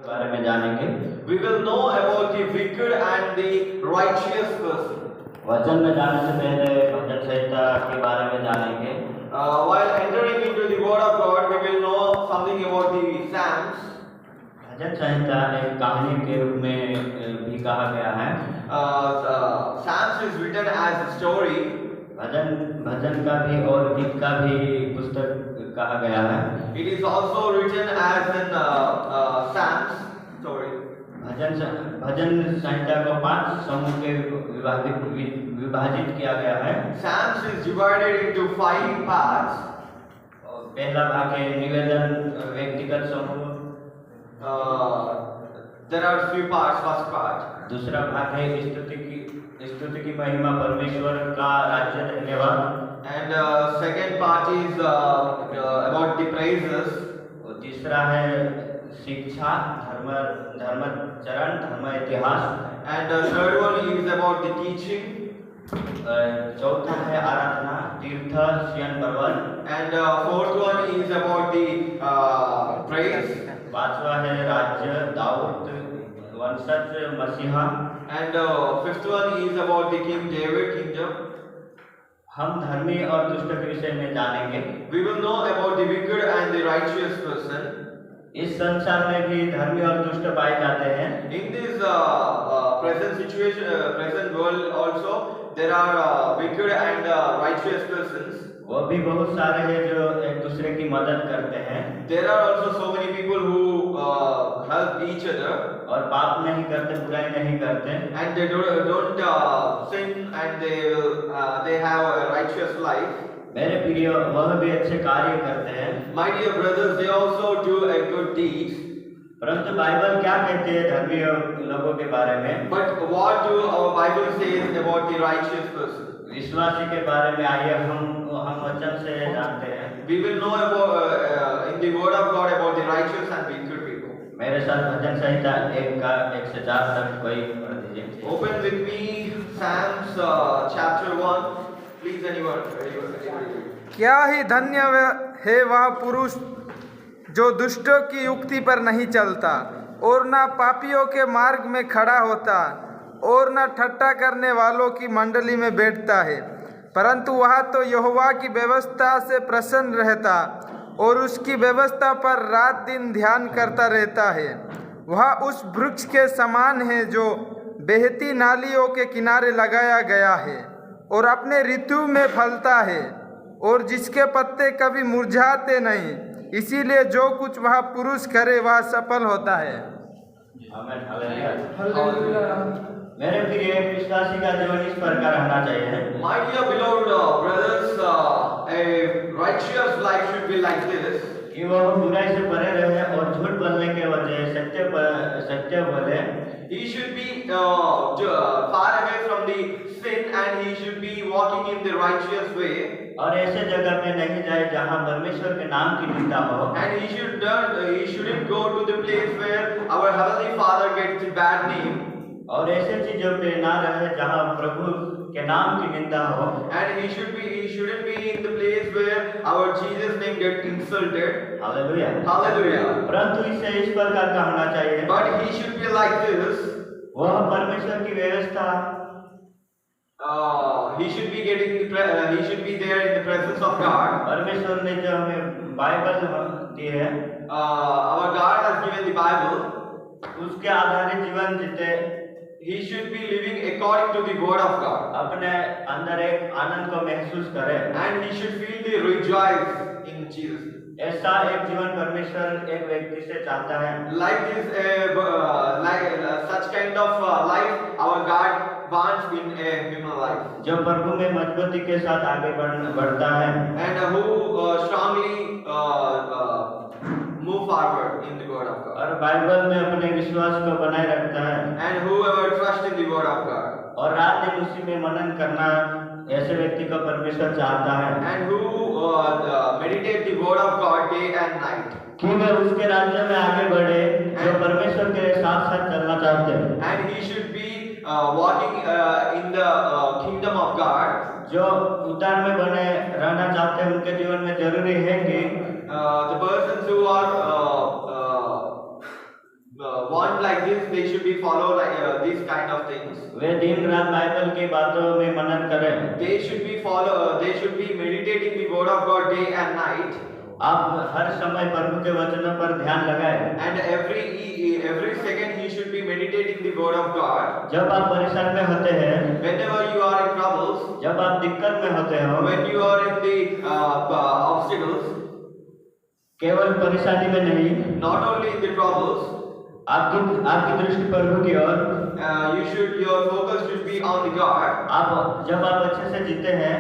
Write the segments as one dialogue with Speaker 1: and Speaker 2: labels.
Speaker 1: बारे में जानेंगे।
Speaker 2: We will know about the wicked and the righteous person.
Speaker 1: वचन में जाने से पहले भजन संहिता के बारे में जानेंगे।
Speaker 2: While entering into the word of God, we will know something about the Psalms.
Speaker 1: भजन संहिता एक कहानी के रूप में भी कहा गया है।
Speaker 2: Psalms is written as a story.
Speaker 1: भजन का भी और गीत का भी पुस्तक कहा गया है।
Speaker 2: It is also written as in Psalms story.
Speaker 1: भजन संहिता को 5 समूह के विभाजित किया गया है।
Speaker 2: Psalms is divided into 5 parts.
Speaker 1: पहला भाग है निवेदन व्यक्तिगत समूह।
Speaker 2: There are 3 parts. First part.
Speaker 1: दूसरा भाग है स्तुति की महिमा परमेश्वर का राज्य धन्यवाद।
Speaker 2: And second part is about the praises.
Speaker 1: और तीसरा है शिक्षा धर्माचरण धर्म इतिहास।
Speaker 2: And third one is about the teaching.
Speaker 1: चौथा है आराधना तीर्थ सियन पर्वत।
Speaker 2: And fourth one is about the praise.
Speaker 1: पांचवा है राज्य दाऊद वंशज मसीहा।
Speaker 2: And fifth one is about the King David kingdom.
Speaker 1: हम धर्मी और दुष्ट के विषय में जानेंगे।
Speaker 2: We will know about the wicked and the righteous person.
Speaker 1: इस संसार में भी धर्मी और दुष्ट पाए जाते हैं।
Speaker 2: In this present situation, present world also, there are wicked and righteous persons.
Speaker 1: वो भी बहुत सारे हैं जो एक दूसरे की मदद करते हैं।
Speaker 2: There are also so many people who help each other.
Speaker 1: और पाप नहीं करते बुराई नहीं करते।
Speaker 2: And they don't sin and they have a righteous life.
Speaker 1: मेरे प्रिय वह भी अच्छे कार्य करते हैं।
Speaker 2: My dear brothers, they also do a good deeds.
Speaker 1: परंतु बाइबल क्या कहती है धर्मी लोगों के बारे में?
Speaker 2: But what do our Bible says about the righteous person?
Speaker 1: विश्वासी के बारे में आइए हम वचन से जानते हैं।
Speaker 2: We will know about in the word of God about the righteous and wicked people.
Speaker 1: मेरे साथ भजन संहिता 1 से 4 तक कोई पढ़ दीजिए।
Speaker 2: Open with me Psalms chapter 1. Please anyone.
Speaker 3: क्या ही धन्य है वह पुरुष जो दुष्टों की युक्ति पर नहीं चलता और न पापियों के मार्ग में खड़ा होता और न ठट्ठा करने वालों की मंडली में बैठता है, परंतु वह तो यहोवा की व्यवस्था से प्रसन्न रहता और उसकी व्यवस्था पर रात दिन ध्यान करता रहता है। वह उस वृक्ष के समान है जो बहती नालियों के किनारे लगाया गया है और अपने ऋतु में फलता है और जिसके पत्ते कभी मुरझाते नहीं, इसीलिए जो कुछ वह पुरुष करे वह सफल होता है।
Speaker 1: मेरे प्रिय विश्वासी का जीवन इस प्रकार रहना चाहिए।
Speaker 2: My dear beloved brothers, a righteous life should be like this.
Speaker 1: कि वह बुराई से परे रहे और झूठ बोलने के वजह सत्य बोले।
Speaker 2: He should be far away from the sin and he should be walking in the righteous way.
Speaker 1: और ऐसे जगह में नहीं जाए जहाँ परमेश्वर के नाम की निंदा हो।
Speaker 2: And he shouldn't go to the place where our heavenly Father gets the bad name.
Speaker 1: और ऐसे चीजों पे ना रहे जहाँ प्रभु के नाम की निंदा हो।
Speaker 2: And he shouldn't be in the place where our Jesus name gets insulted.
Speaker 1: Hallelujah.
Speaker 2: Hallelujah.
Speaker 1: परंतु इसे इस प्रकार का होना चाहिए।
Speaker 2: But he should be like this.
Speaker 1: वह परमेश्वर की व्यवस्था
Speaker 2: he should be there in the presence of God.
Speaker 1: परमेश्वर ने जो हमें बाइबल दी है,
Speaker 2: Our God has given the Bible.
Speaker 1: उसके आधारित जीवन जीते।
Speaker 2: He should be living according to the word of God.
Speaker 1: अपने अंदर एक आनंद को महसूस करे।
Speaker 2: And he should feel the rejoice in Jesus.
Speaker 1: ऐसा एक जीवन परमेश्वर एक व्यक्ति से चाहता है।
Speaker 2: Like such kind of life our God wants in a human life.
Speaker 1: जो प्रभु में मजबूती के साथ आगे बढ़ता है।
Speaker 2: And who strongly move forward in the word of God.
Speaker 1: और बाइबल में अपने विश्वास को बनाए रखता है।
Speaker 2: And whoever trusts in the word of God.
Speaker 1: और रात दिन उसी में मनन करना ऐसे व्यक्ति को परमेश्वर चाहता है।
Speaker 2: And who meditate the word of God day and night.
Speaker 1: कि वे उसके राज्य में आगे बढ़े जो परमेश्वर के साथ साथ चलना चाहते हैं।
Speaker 2: And he should be walking in the kingdom of God.
Speaker 1: जो उद्धार में बने रहना चाहते हैं उनके जीवन में जरूरी है कि
Speaker 2: the persons who are want like this, they should be follow like these kind of things.
Speaker 1: वे दिन रात बाइबल की बातों में मनन करें।
Speaker 2: They should be they should be meditating the word of God day and night.
Speaker 1: आप हर समय प्रभु के वचनों पर ध्यान लगाएं।
Speaker 2: And every second he should be meditating the word of God.
Speaker 1: जब आप परेशान में होते हैं,
Speaker 2: Whenever you are in troubles,
Speaker 1: जब आप दिक्कत में होते हो,
Speaker 2: when you are in the obstacles,
Speaker 1: केवल परेशानी में नहीं,
Speaker 2: not only in the troubles,
Speaker 1: आपकी दृष्टि प्रभु की ओर,
Speaker 2: your focus should be on the God.
Speaker 1: जब आप अच्छे से जीते हैं,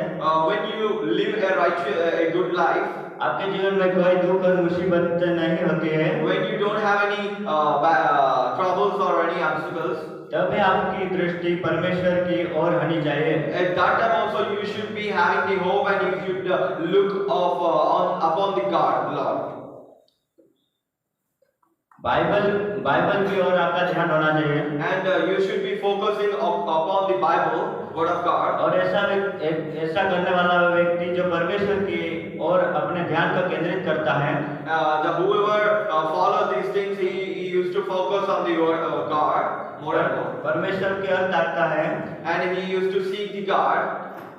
Speaker 2: When you live a good life,
Speaker 1: आपके जीवन में कोई दुख और मुसीबत नहीं होती है,
Speaker 2: when you don't have any troubles or any obstacles,
Speaker 1: तब आपकी दृष्टि परमेश्वर की ओर होनी चाहिए।
Speaker 2: at that time also you should be having the hope and you should look upon the God, Lord. Bible की ओर आपका ध्यान होना चाहिए।
Speaker 1: And
Speaker 2: you should be focusing upon the Bible, word of God.
Speaker 1: और ऐसा करने वाला व्यक्ति जो परमेश्वर की ओर अपने ध्यान को केंद्रित करता है,
Speaker 2: whoever follows these things, he used to focus on the word of God more and more.
Speaker 1: परमेश्वर की ओर ताकता है,
Speaker 2: And he used to seek the God.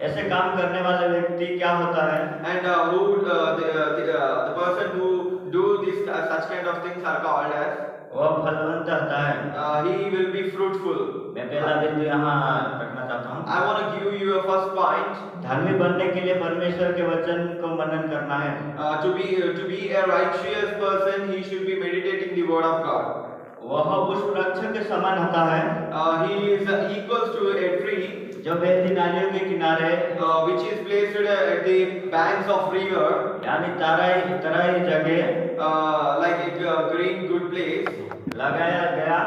Speaker 1: ऐसे काम करने वाला व्यक्ति क्या होता है?
Speaker 2: And the person who do this such kind of things are called as,
Speaker 1: वो फलवंत होता है।
Speaker 2: he will be fruitful.
Speaker 1: मैं पहला बिंदु यहाँ रखना चाहता हूँ।
Speaker 2: I want to give you a first point.
Speaker 1: धर्मी बनने के लिए परमेश्वर के वचन को मनन करना है।
Speaker 2: To be a righteous person, he should be meditating the word of God.
Speaker 1: वह उस वृक्ष के समान होता है,
Speaker 2: He is equals to a tree
Speaker 1: जो बहती नालियों के किनारे,
Speaker 2: which is placed at the banks of river,
Speaker 1: यानी तराई जगह
Speaker 2: like a green good place,
Speaker 1: लगाया गया,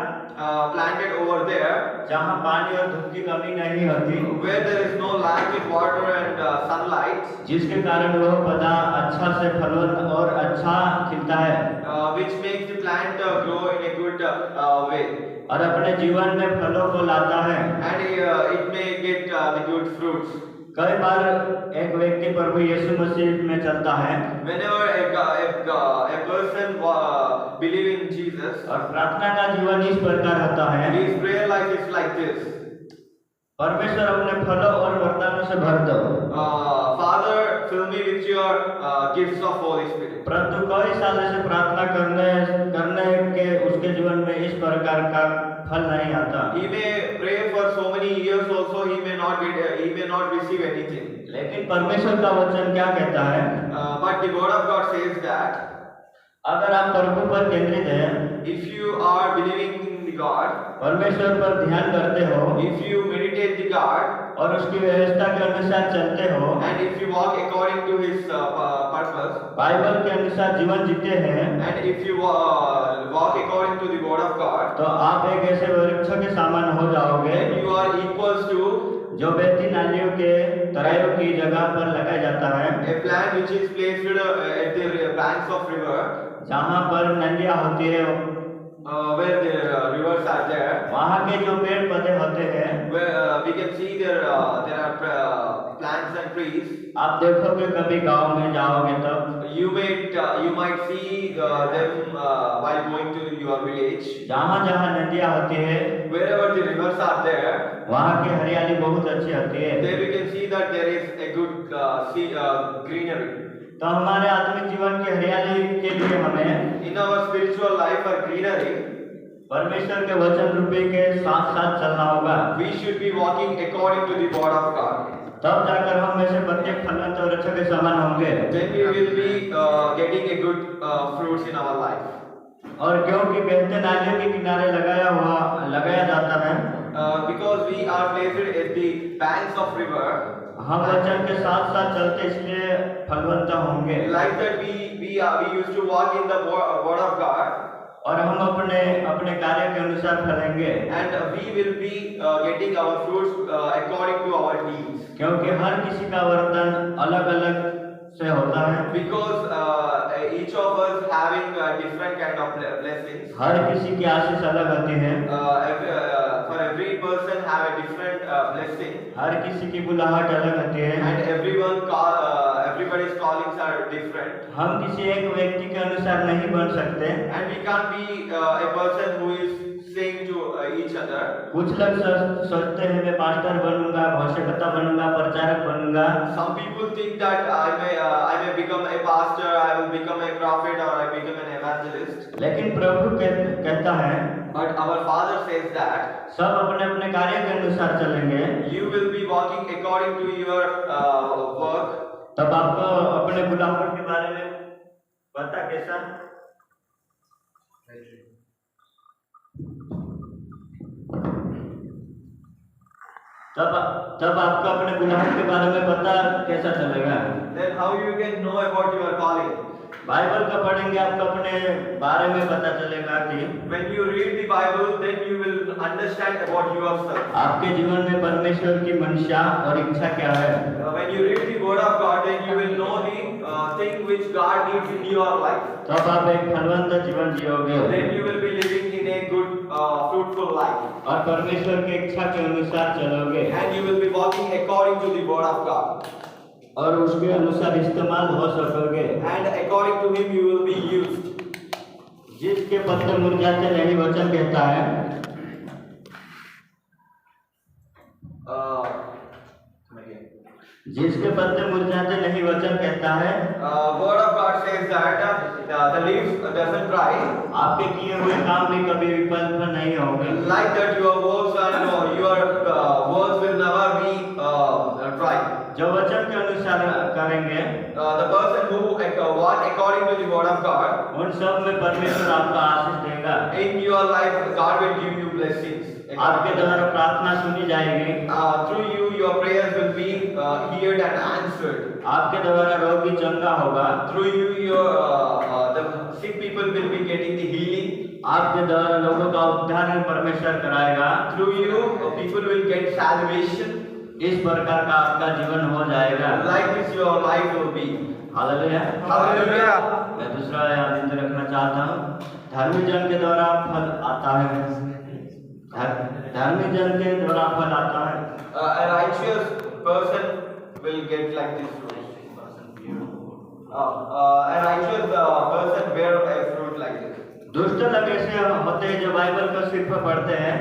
Speaker 2: planted over there,
Speaker 1: जहाँ पानी और धूप की कमी नहीं होती,
Speaker 2: where there is no lack in water and sunlight,
Speaker 1: जिसके कारण वह पौधा अच्छा से फलवंत और अच्छा खिलता है,
Speaker 2: which makes the plant grow in a good way,
Speaker 1: और अपने जीवन में फलों को लाता है।
Speaker 2: and it may get the good fruits.
Speaker 1: कई बार एक व्यक्ति प्रभु यीशु मसीह में चलता है,
Speaker 2: Whenever a person believe in Jesus,
Speaker 1: और प्रार्थना का जीवन इस प्रकार होता है,
Speaker 2: his prayer life is like this.
Speaker 1: परमेश्वर अपने फलों और वरदानों से भर दो।
Speaker 2: Father, fill me with your gifts of Holy Spirit.
Speaker 1: परंतु कई साल से प्रार्थना करने के उसके जीवन में इस प्रकार का फल नहीं आता।
Speaker 2: He may pray for so many years also, he may not receive anything.
Speaker 1: लेकिन परमेश्वर का वचन क्या कहता है?
Speaker 2: But the word of God says that
Speaker 1: अगर आप प्रभु पर केंद्रित हैं,
Speaker 2: if you are believing in the God,
Speaker 1: परमेश्वर पर ध्यान करते हो,
Speaker 2: if you meditate the God,
Speaker 1: और उसकी व्यवस्था के अनुसार चलते हो,
Speaker 2: and if you walk according to His purpose,
Speaker 1: Bible के अनुसार जीवन जीते हैं,
Speaker 2: and if you walk according to the word of God,
Speaker 1: तो आप एक ऐसे वृक्ष के समान हो जाओगे,
Speaker 2: then you are equals to
Speaker 1: जो बहती नालियों के तराइयों की जगह पर लगाया जाता है,
Speaker 2: a plant which is placed at the banks of river,
Speaker 1: जहाँ पर नदियाँ होती है,
Speaker 2: where the rivers are there,
Speaker 1: वहाँ के जो पेड़ पौधे होते हैं,
Speaker 2: where we can see there are plants and trees.
Speaker 1: आप देखोगे कभी गांव में जाओगे तब,
Speaker 2: You might see them while going to your village.
Speaker 1: जहाँ जहाँ नदियाँ होती है,
Speaker 2: Wherever the rivers are there,
Speaker 1: वहाँ की हरियाली बहुत अच्छी होती है।
Speaker 2: there we can see that there is a good greenery.
Speaker 1: तो हमारे आत्मिक जीवन की हरियाली के लिए हमें
Speaker 2: In our spiritual life or greenery,
Speaker 1: परमेश्वर के वचन रूपी के साथ साथ चलना होगा।
Speaker 2: we should be walking according to the word of God.
Speaker 1: तब जाकर हम में से प्रत्येक फलवंत वृक्ष के समान होंगे।
Speaker 2: Then we will be getting a good fruits in our life.
Speaker 1: और क्योंकि बहते नालियों के किनारे लगाया जाता है,
Speaker 2: Because we are placed at the banks of river,
Speaker 1: हम वचन के साथ साथ चलते इसलिए फलवंत होंगे,
Speaker 2: like that we used to walk in the word of God,
Speaker 1: और हम अपने कार्य के अनुसार फलेंगे,
Speaker 2: and we will be getting our fruits according to our deeds.
Speaker 1: क्योंकि हर किसी का वरदान अलग अलग से होता है।
Speaker 2: Because each of us having different kind of blessings.
Speaker 1: हर किसी की आशीष अलग होती है,
Speaker 2: For every person have a different blessing,
Speaker 1: हर किसी की बुलाहट अलग होती है,
Speaker 2: and every everybody's callings are different,
Speaker 1: हम किसी एक व्यक्ति के अनुसार नहीं बन सकते।
Speaker 2: and we can't be a person who is saying to each other.
Speaker 1: कुछ लोग सोचते हैं मैं पास्टर बनूंगा, भविष्यवक्ता बनूंगा, प्रचारक बनूंगा।
Speaker 2: Some people think that I may become a pastor, I will become a prophet, or I become an evangelist.
Speaker 1: लेकिन प्रभु कहता है
Speaker 2: But our Father says that
Speaker 1: सब अपने अपने कार्य के अनुसार चलेंगे।
Speaker 2: you will be walking according to your work.
Speaker 1: तब आपको अपने बुलाहट के बारे में पता कैसा? तब आपको अपने बुलाहट के बारे में पता कैसा चलेगा?
Speaker 2: Then how you can know about your calling?
Speaker 1: Bible का पढ़ेंगे आपको अपने बारे में पता चलेगा कि
Speaker 2: When you read the Bible, then you will understand about yourself.
Speaker 1: आपके जीवन में परमेश्वर की मंशा और इच्छा क्या है।
Speaker 2: When you read the Word of God, then you will know the thing which God needs in your life.
Speaker 1: तब आप एक फलवंत जीवन जियोगे
Speaker 2: Then you will be living in a good, fruitful life.
Speaker 1: और परमेश्वर की इच्छा के अनुसार चलोगे
Speaker 2: And you will be walking according to the Word of God.
Speaker 1: और उसके अनुसार इस्तेमाल हो सकोगे।
Speaker 2: And according to Him, you will be used.
Speaker 1: जिसके पत्ते मुरझाते नहीं वचन कहता है जिसके पत्ते मुरझाते नहीं वचन कहता है
Speaker 2: Word of God says that the leaves doesn't dry.
Speaker 1: आपके किए हुए काम भी कभी विफल नहीं होंगे।
Speaker 2: Like that, your works and your words will never be dry.
Speaker 1: जो वचन के अनुसार करेंगे
Speaker 2: The person who walk according to the Word of God,
Speaker 1: उन सब में परमेश्वर आपको आशीष देगा।
Speaker 2: in your life, God will give you blessings.
Speaker 1: आपके द्वारा प्रार्थना सुनी जाएगी।
Speaker 2: Through you, your prayers will be heard and answered.
Speaker 1: आपके द्वारा रोगी चंगा होगा।
Speaker 2: Through you, the sick people will be getting the healing.
Speaker 1: आपके द्वारा लोगों का उद्धार परमेश्वर कराएगा।
Speaker 2: Through you, people will get salvation.
Speaker 1: इस प्रकार का आपका जीवन हो जाएगा।
Speaker 2: Like this, your life will be.
Speaker 1: Hallelujah.
Speaker 2: Hallelujah.
Speaker 1: मैं दूसरा याद रखना चाहता हूँ, धार्मिक जन के द्वारा फल आता है। धार्मिक जन के द्वारा फल आता है।
Speaker 2: A righteous person will get like this fruit. A righteous person bear a fruit like this.
Speaker 1: दुष्ट लोग ऐसे होते हैं जो बाइबल को सिर्फ पढ़ते हैं।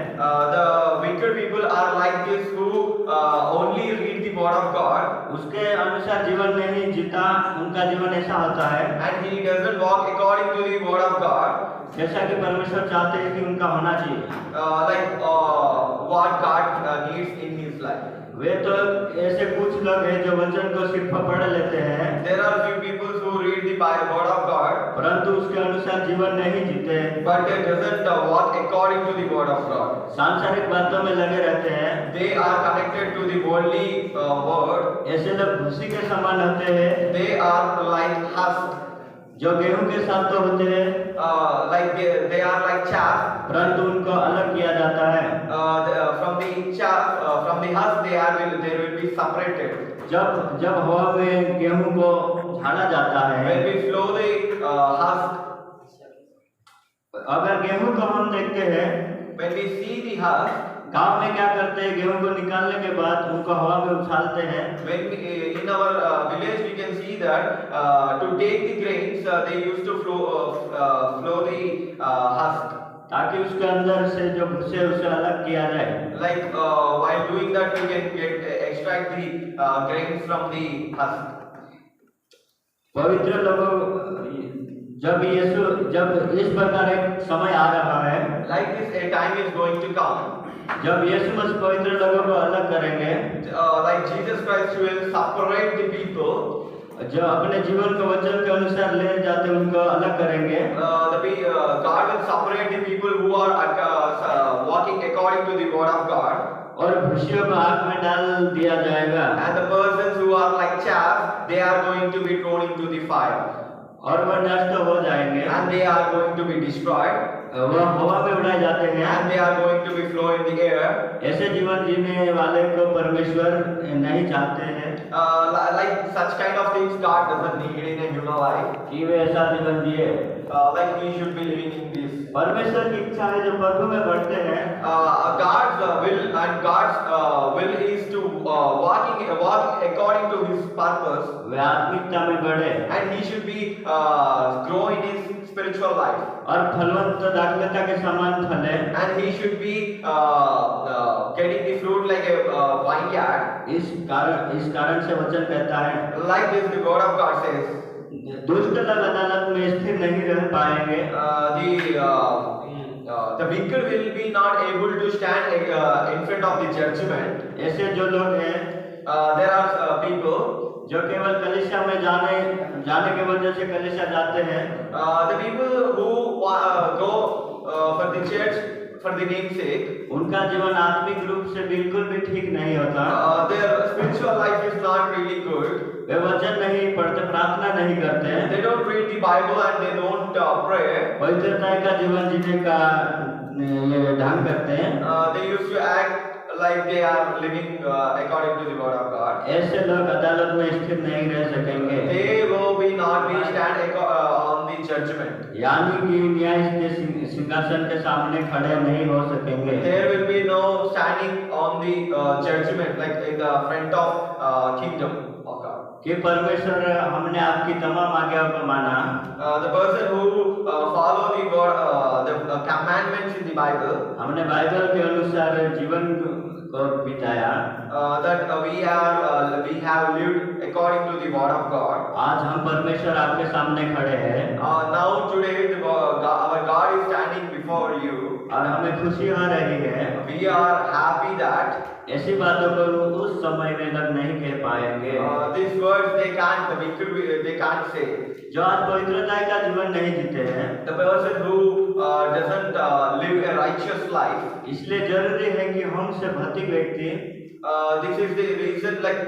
Speaker 2: The wicked people are like this who only read the Word of God.
Speaker 1: उसके अनुसार जीवन नहीं जीता, उनका जीवन ऐसा होता है
Speaker 2: And he doesn't walk according to the Word of God.
Speaker 1: जैसा कि परमेश्वर चाहते हैं कि उनका होना चाहिए।
Speaker 2: Like what God needs in his life.
Speaker 1: वे तो ऐसे कुछ लोग हैं जो वचन को सिर्फ पढ़ लेते हैं,
Speaker 2: There are few people who read the Word of God,
Speaker 1: परंतु उसके अनुसार जीवन नहीं जीते,
Speaker 2: but they doesn't walk according to the Word of God.
Speaker 1: सांसारिक बातों में लगे रहते हैं।
Speaker 2: They are connected to the worldly word.
Speaker 1: ऐसे लोग भूसी के समान होते हैं,
Speaker 2: They are like husk.
Speaker 1: जो गेहूं के साथ तो होते हैं,
Speaker 2: Like they are like chaff.
Speaker 1: परंतु उनको अलग किया जाता है।
Speaker 2: From the chaff, from the husk, they will be separated.
Speaker 1: जब हवा में गेहूं को झाड़ा जाता है,
Speaker 2: When we flow the husk,
Speaker 1: अगर गेहूं को हम देखते हैं,
Speaker 2: when we see the husk,
Speaker 1: गांव में क्या करते हैं, गेहूं को निकालने के बाद उनको हवा में उछालते हैं।
Speaker 2: when in our village we can see that to take the grains, they used to flow the husk.
Speaker 1: ताकि उसके अंदर से जो भूसे उसे अलग किया जाए।
Speaker 2: Like while doing that, we can extract the grains from the husk.
Speaker 1: पवित्र लोगों, जब इस प्रकार एक समय आ रहा है,
Speaker 2: Like this, a time is going to come.
Speaker 1: जब यीशु मसीह पवित्र लोगों को अलग करेंगे,
Speaker 2: Like Jesus Christ will separate the people.
Speaker 1: जो अपने जीवन को वचन के अनुसार ले जाते हैं उनको अलग करेंगे।
Speaker 2: God will separate the people who are walking according to the Word of God.
Speaker 1: और भूसियों को आग में डाल दिया जाएगा।
Speaker 2: And the persons who are like chaff, they are going to be thrown into the fire.
Speaker 1: और वह नष्ट हो जाएंगे।
Speaker 2: And they are going to be destroyed.
Speaker 1: वह हवा में उड़ाए जाते हैं।
Speaker 2: And they are going to be flown in the air.
Speaker 1: ऐसे जीवन जीने वाले को परमेश्वर नहीं चाहते हैं।
Speaker 2: Like such kind of things God doesn't need in a human life.
Speaker 1: कि वे ऐसा जीवन जिए।
Speaker 2: like we should be living in this.
Speaker 1: परमेश्वर की इच्छा है जो प्रभु में बढ़ते हैं,
Speaker 2: God's will and God's will is to walk according to His purpose,
Speaker 1: वे आत्मिकता में बढ़े
Speaker 2: and he should be grow in his spiritual life,
Speaker 1: और फलवंत दाखलता के समान फले।
Speaker 2: and he should be getting the fruit like a vineyard.
Speaker 1: इस कारण से वचन कहता है,
Speaker 2: Like this, the word of God says,
Speaker 1: दुष्ट लोग अदालत में स्थिर नहीं रह पाएंगे,
Speaker 2: the wicked will be not able to stand in front of the judgment.
Speaker 1: ऐसे जो लोग हैं
Speaker 2: There are people,
Speaker 1: जो केवल कलीसिया में जाने के वजह से कलीसिया जाते हैं,
Speaker 2: the people who go for the church for the name's sake,
Speaker 1: उनका जीवन आत्मिक रूप से बिल्कुल भी ठीक नहीं होता।
Speaker 2: their spiritual life is not really good.
Speaker 1: वे वचन नहीं पढ़ते, प्रार्थना नहीं करते हैं,
Speaker 2: They don't read the Bible and they don't pray.
Speaker 1: पवित्रता का जीवन जीने का ये ढंग करते हैं।
Speaker 2: They used to act like they are living according to the word of God.
Speaker 1: ऐसे लोग अदालत में स्थिर नहीं रह सकेंगे,
Speaker 2: They will be not be stand on the judgment.
Speaker 1: यानी कि न्याय के सिंहासन के सामने खड़े नहीं हो सकेंगे।
Speaker 2: There will be no standing on the judgment like in the front of kingdom of God.
Speaker 1: कि परमेश्वर हमने आपकी तमाम आज्ञाओं को माना,
Speaker 2: The person who follow the word, the commandments in the Bible,
Speaker 1: हमने बाइबल के अनुसार जीवन को बिताया,
Speaker 2: that we have lived according to the word of God.
Speaker 1: आज हम परमेश्वर आपके सामने खड़े हैं
Speaker 2: Now today our God is standing before you.
Speaker 1: और हमें खुशी हो रही है।
Speaker 2: We are happy that
Speaker 1: ऐसी बातों को उस समय में लोग नहीं कह पाएंगे,
Speaker 2: these words they can't say.
Speaker 1: जो आज पवित्रता का जीवन नहीं जीते हैं।
Speaker 2: The person who doesn't live a righteous life.
Speaker 1: इसलिए जरूरी है कि हमसे भौतिक व्यक्ति
Speaker 2: This is the reason, like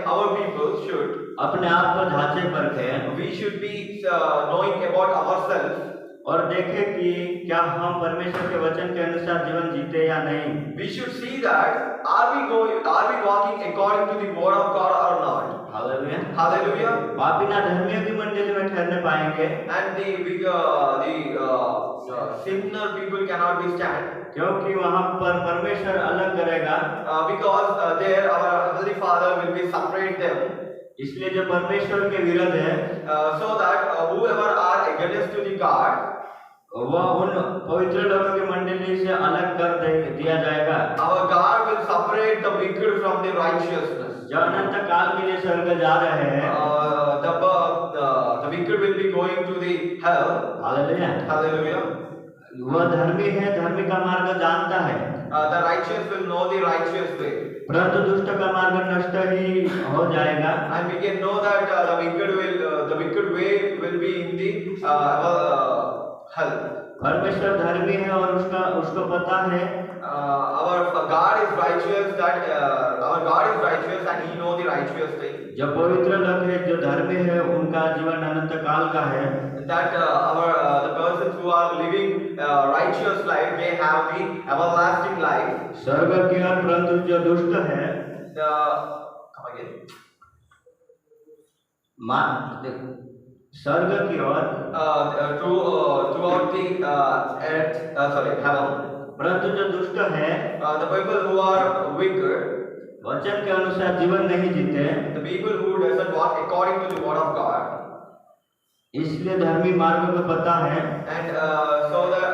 Speaker 2: our people should.
Speaker 1: अपने आप को ढांचे परखें
Speaker 2: We should be knowing about ourselves.
Speaker 1: और देखें कि क्या हम परमेश्वर के वचन के अनुसार जीवन जीते या नहीं।
Speaker 2: We should see that are we walking according to the word of God or not?
Speaker 1: Hallelujah.
Speaker 2: Hallelujah.
Speaker 1: पापी ना धर्मियों की मंडली में ठहरने पाएंगे,
Speaker 2: And the sinner people cannot be stand.
Speaker 1: क्योंकि वहाँ पर परमेश्वर अलग करेगा।
Speaker 2: Because there our Heavenly Father will be separate them.
Speaker 1: इसलिए जो परमेश्वर के विरुद्ध है,
Speaker 2: So that whoever are against to the God,
Speaker 1: वह उन पवित्र लोगों की मंडली से अलग कर दिया जाएगा,
Speaker 2: our God will separate the wicked from the righteousness.
Speaker 1: जो अनंत काल के लिए स्वर्ग जा रहे हैं।
Speaker 2: The wicked will be going to the hell.
Speaker 1: Hallelujah.
Speaker 2: Hallelujah.
Speaker 1: वह धर्मी है, धर्मी का मार्ग जानता है,
Speaker 2: The righteous will know the righteous way.
Speaker 1: परंतु दुष्ट का मार्ग नष्ट ही हो जाएगा।
Speaker 2: And we can know that the wicked way will be in the hell.
Speaker 1: परमेश्वर धर्मी है और उसको पता है,
Speaker 2: Our God is righteous. Our God is righteous, and He knows the righteous thing.
Speaker 1: जो पवित्र लोग हैं, जो धर्मी है, उनका जीवन अनंत काल का है।
Speaker 2: That the persons who are living righteous life, they have the everlasting life.
Speaker 1: स्वर्ग की ओर, परंतु जो दुष्ट है,
Speaker 2: Come again.
Speaker 1: स्वर्ग की ओर
Speaker 2: Throughout the earth, heaven.
Speaker 1: परंतु जो दुष्ट है,
Speaker 2: The people who are wicked,
Speaker 1: वचन के अनुसार जीवन नहीं जीते,
Speaker 2: the people who doesn't walk according to the word of God,
Speaker 1: इसलिए धर्मी मार्ग को पता है,
Speaker 2: and so that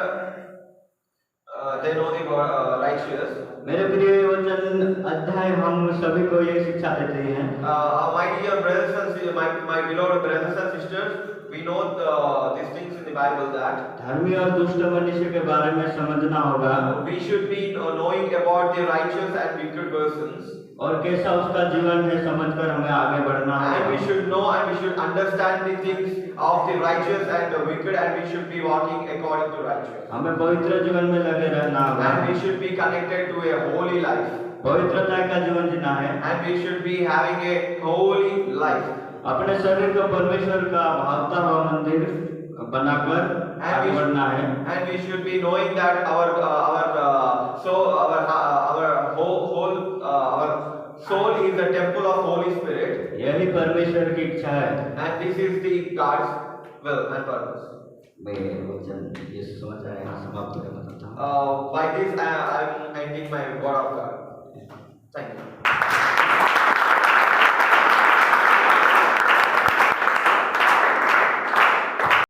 Speaker 2: they know the word righteous.
Speaker 1: मेरे प्रिय वचन अध्याय हम सभी को ये शिक्षा देते हैं।
Speaker 2: My dear brothers and sisters, my beloved brothers and sisters, we know these things in the Bible that
Speaker 1: धर्मी और दुष्ट मनुष्य के बारे में समझना होगा,
Speaker 2: we should be knowing about the righteous and wicked persons,
Speaker 1: और कैसा उसका जीवन है समझकर हमें आगे बढ़ना
Speaker 2: and
Speaker 1: है।
Speaker 2: we should know and we should understand the things of the righteous and the wicked, and we should be walking according to righteous,
Speaker 1: हमें पवित्र जीवन में लगे रहना होगा,
Speaker 2: and we should be connected to a holy life,
Speaker 1: पवित्रता का जीवन जीना है,
Speaker 2: and we should be having a holy life.
Speaker 1: अपने शरीर को परमेश्वर का भावता हुआ मंदिर बनाकर आगे बढ़ना है,
Speaker 2: And we should be knowing that our soul is the temple of Holy Spirit,
Speaker 1: यही परमेश्वर की इच्छा है।
Speaker 2: and this is the God's will and purpose.
Speaker 1: मैं वचन ये समाचार यहाँ समाप्त करना चाहता हूँ।
Speaker 2: By this, I am ending my word of God. Thank you.